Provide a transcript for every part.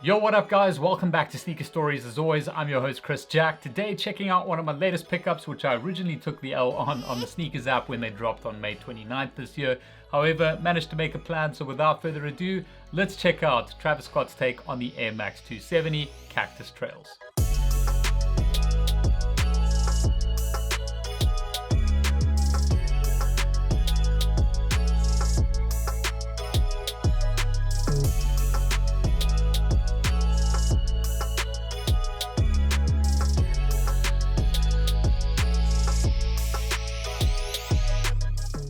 Yo, what up guys? Welcome back to Sneaker Stories. As always, I'm your host Chris Jack. Today checking out one of my latest pickups, which I originally took the L on the Sneakers app when they dropped on May 29th this year. However, managed to make a plan, so without further ado, let's check out Travis Scott's take on the Air Max 270 Cactus Trails.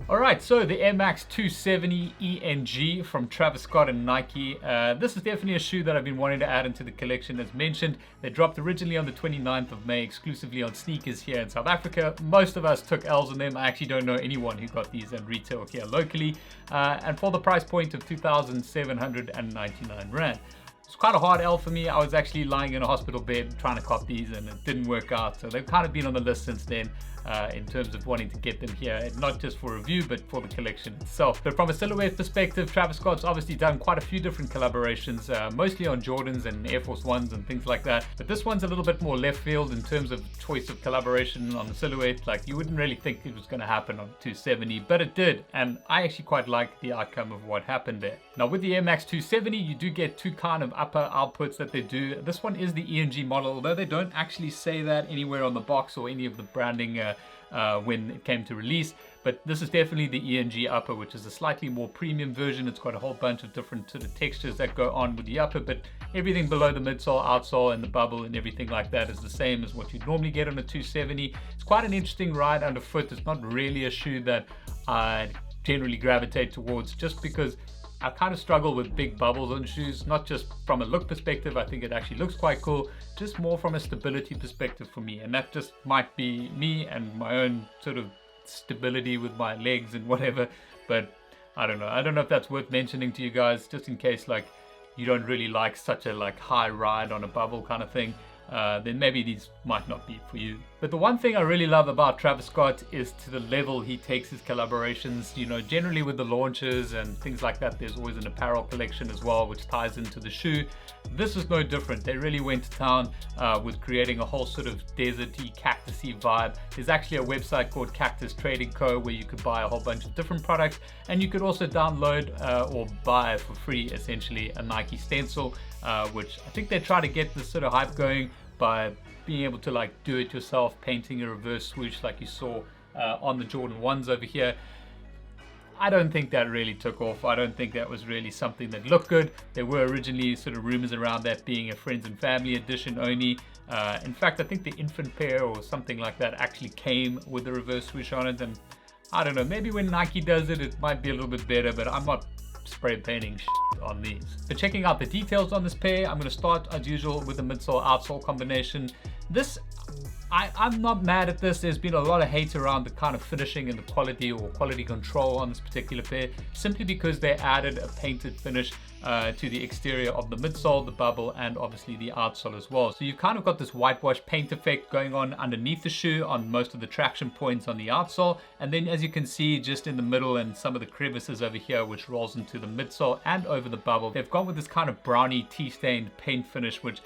Alright, so the Air Max 270 ENG from Travis Scott and Nike. This is definitely a shoe that I've been wanting to add into the collection. As mentioned, they dropped originally on the 29th of May exclusively on sneakers here in South Africa. Most of us took L's on them. I actually don't know anyone who got these at retail here locally. And for the price point of 2,799 Rand. It's quite a hard L for me. I was actually lying in a hospital bed trying to cop these and it didn't work out. So they've kind of been on the list since then in terms of wanting to get them here, not just for review, but for the collection itself. But from a silhouette perspective, Travis Scott's obviously done quite a few different collaborations, mostly on Jordans and Air Force Ones and things like that. But this one's a little bit more left field in terms of choice of collaboration on the silhouette. Like you wouldn't really think it was going to happen on 270, but it did. And I actually quite like the outcome of what happened there. Now with the Air Max 270, you do get two kind of upper outputs that they do. This one is the ENG model, although they don't actually say that anywhere on the box or any of the branding when it came to release. But this is definitely the ENG upper, which is a slightly more premium version. It's got a whole bunch of different sort of textures that go on with the upper, but everything below the midsole, outsole, and the bubble and everything like that is the same as what you'd normally get on a 270. It's quite an interesting ride underfoot. It's not really a shoe that I generally gravitate towards, just because I kind of struggle with big bubbles on shoes, not just from a look perspective. I think it actually looks quite cool, just more from a stability perspective for me. And that just might be me and my own sort of stability with my legs and whatever. But I don't know. I don't know if that's worth mentioning to you guys, just in case like you don't really like such a like high ride on a bubble kind of thing. Then maybe these might not be for you. But the one thing I really love about Travis Scott is to the level he takes his collaborations. You know, generally with the launches and things like that, there's always an apparel collection as well, which ties into the shoe. This is no different. They really went to town with creating a whole sort of deserty, cactusy vibe. There's actually a website called Cactus Trading Co. where you could buy a whole bunch of different products, and you could also download or buy for free essentially a Nike stencil, which I think they try to get this sort of hype going by being able to like do it yourself, painting a reverse swoosh like you saw on the Jordan 1s over here. I don't think that really took off. I don't think that was really something that looked good. There were originally sort of rumors around that being a friends and family edition only. In fact, I think the infant pair or something like that actually came with the reverse swoosh on it. And I don't know, maybe when Nike does it, it might be a little bit better, but I'm not spray painting on these. So checking out the details on this pair, I'm going to start as usual with the midsole outsole combination. This, I'm not mad at this. There's been a lot of hate around the kind of finishing and the quality or quality control on this particular pair, simply because they added a painted finish to the exterior of the midsole, the bubble, and obviously the outsole as well. So you've kind of got this whitewash paint effect going on underneath the shoe on most of the traction points on the outsole. And then as you can see, just in the middle and some of the crevices over here, which rolls into the midsole and over the bubble, they've gone with this kind of browny tea-stained paint finish, which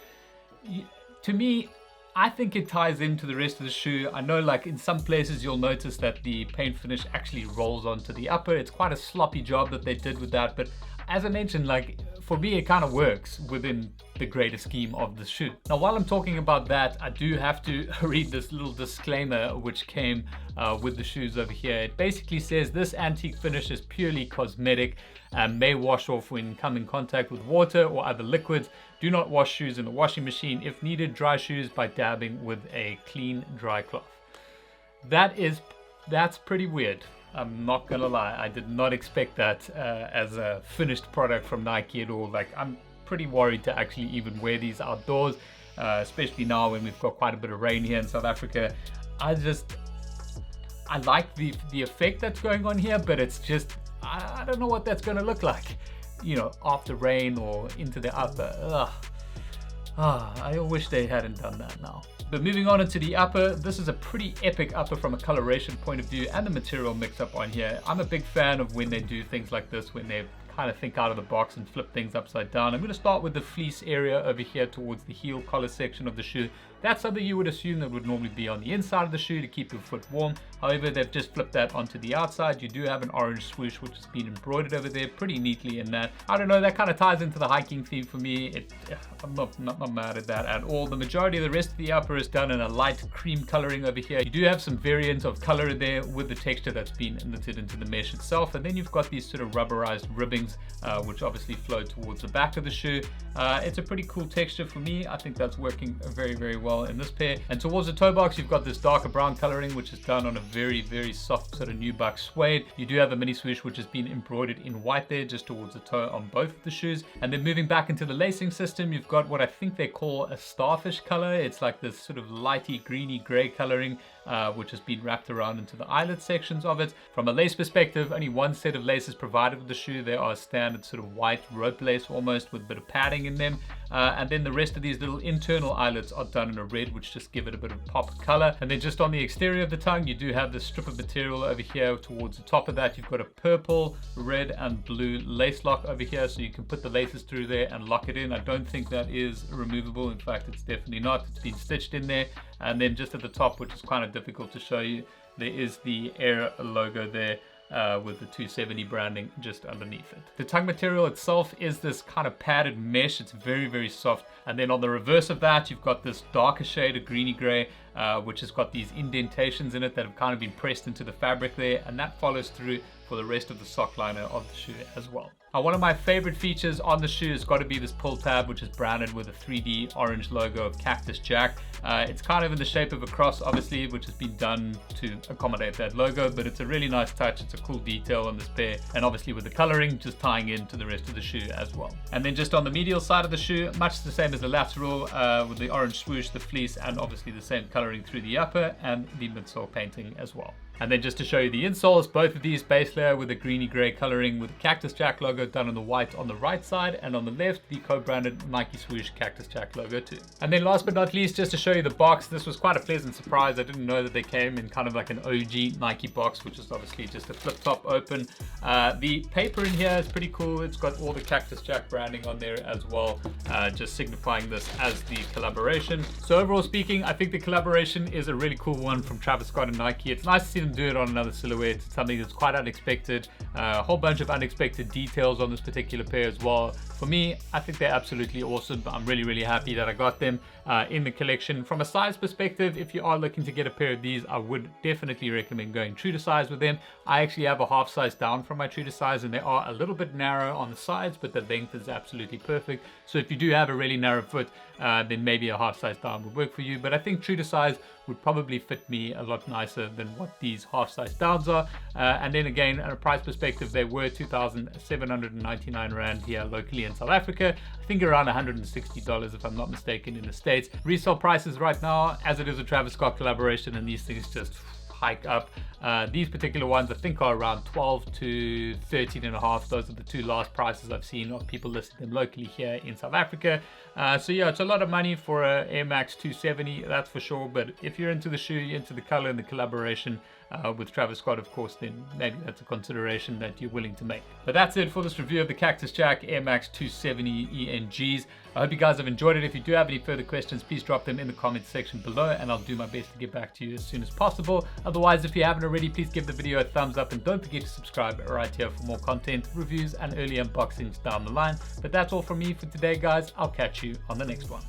to me, I think it ties into the rest of the shoe. I know like in some places you'll notice that the paint finish actually rolls onto the upper. It's quite a sloppy job that they did with that, but as I mentioned, like for me, it kind of works within the greater scheme of the shoe. Now, while I'm talking about that, I do have to read this little disclaimer which came with the shoes over here. It basically says this antique finish is purely cosmetic and may wash off when come in contact with water or other liquids. Do not wash shoes in the washing machine. If needed, dry shoes by dabbing with a clean dry cloth. That's pretty weird. I'm not gonna lie, I did not expect that as a finished product from Nike at all. Like, I'm pretty worried to actually even wear these outdoors, especially now when we've got quite a bit of rain here in South Africa. I like the effect that's going on here, but it's just, I don't know what that's gonna look like, you know, after rain or into the upper. I wish they hadn't done that now. But moving on into the upper, this is a pretty epic upper from a coloration point of view and the material mix up on here. I'm a big fan of when they do things like this, when they've kind of think out of the box and flip things upside down. I'm going to start with the fleece area over here towards the heel collar section of the shoe. That's something you would assume that would normally be on the inside of the shoe to keep your foot warm. However, they've just flipped that onto the outside. You do have an orange swoosh which has been embroidered over there pretty neatly in that. I don't know, that kind of ties into the hiking theme for me. I'm not mad at that at all. The majority of the rest of the upper is done in a light cream coloring over here. You do have some variants of color there with the texture that's been knitted into the mesh itself. And then you've got these sort of rubberized ribbings, which obviously flow towards the back of the shoe. It's a pretty cool texture for me. I think that's working very, very well in this pair. And towards the toe box, you've got this darker brown coloring, which is done on a very, very soft sort of nubuck suede. You do have a mini swoosh, which has been embroidered in white there, just towards the toe on both of the shoes. And then moving back into the lacing system, you've got what I think they call a starfish color. It's like this sort of lighty greeny gray coloring, which has been wrapped around into the eyelet sections of it. From a lace perspective, only one set of laces provided with the shoe. They are standard sort of white rope lace almost with a bit of padding in them. And then the rest of these little internal eyelets are done in a red, which just give it a bit of pop color. And then just on the exterior of the tongue, you do have this strip of material over here towards the top of that. You've got a purple, red, and blue lace lock over here, so you can put the laces through there and lock it in. I don't think that is removable. In fact, it's definitely not. It's been stitched in there. And then just at the top, which is kind of difficult to show you, there is the Air logo there, with the 270 branding just underneath it. The tongue material itself is this kind of padded mesh. It's very, very soft. And then on the reverse of that, you've got this darker shade of greeny gray, which has got these indentations in it that have kind of been pressed into the fabric there, and that follows through for the rest of the sock liner of the shoe as well. One of my favorite features on the shoe has got to be this pull tab, which is branded with a 3D orange logo of Cactus Jack. It's kind of in the shape of a cross, obviously, which has been done to accommodate that logo, but it's a really nice touch. It's a cool detail on this pair, and obviously with the coloring just tying into the rest of the shoe as well. And then just on the medial side of the shoe, much the same as the lateral, with the orange swoosh, the fleece, and obviously the same coloring through the upper and the midsole painting as well. And then just to show you the insoles, both of these base layer with a greeny gray coloring with the Cactus Jack logo done on the white on the right side, and on the left the co-branded Nike swoosh Cactus Jack logo too. And then last but not least, just to show you the box, this was quite a pleasant surprise. I didn't know that they came in kind of like an OG Nike box, which is obviously just a flip top open. The paper in here is pretty cool. It's got all the Cactus Jack branding on there as well, just signifying this as the collaboration. So overall speaking, I think the collaboration is a really cool one from Travis Scott and Nike. It's nice to see them do it on another silhouette. It's something that's quite unexpected. A whole bunch of unexpected details on this particular pair as well. For me, I think they're absolutely awesome. I'm really, really happy that I got them in the collection. From a size perspective, if you are looking to get a pair of these, I would definitely recommend going true to size with them. I actually have a half size down from my true to size, and they are a little bit narrow on the sides, but the length is absolutely perfect. So if you do have a really narrow foot, then maybe a half size down would work for you. But I think true to size would probably fit me a lot nicer than what these half size downs are. And then again, at a price perspective, they were 2,799 Rand here locally in South Africa. I think around $160 if I'm not mistaken in the States. Resale prices right now, as it is a Travis Scott collaboration, and these things just hike up. These particular ones I think are around 12 to 13 and a half. Those are the two last prices I've seen of people listing them locally here in South Africa. So yeah, it's a lot of money for a Air Max 270, that's for sure. But if you're into the shoe, you're into the color and the collaboration with Travis Scott, of course, then maybe that's a consideration that you're willing to make. But that's it for this review of the Cactus Jack Air Max 270 ENGs. I hope you guys have enjoyed it. If you do have any further questions, please drop them in the comments section below, and I'll do my best to get back to you as soon as possible. Otherwise, if you haven't already, please give the video a thumbs up, and don't forget to subscribe right here for more content, reviews, and early unboxings down the line. But that's all from me for today, guys. I'll catch you on the next one.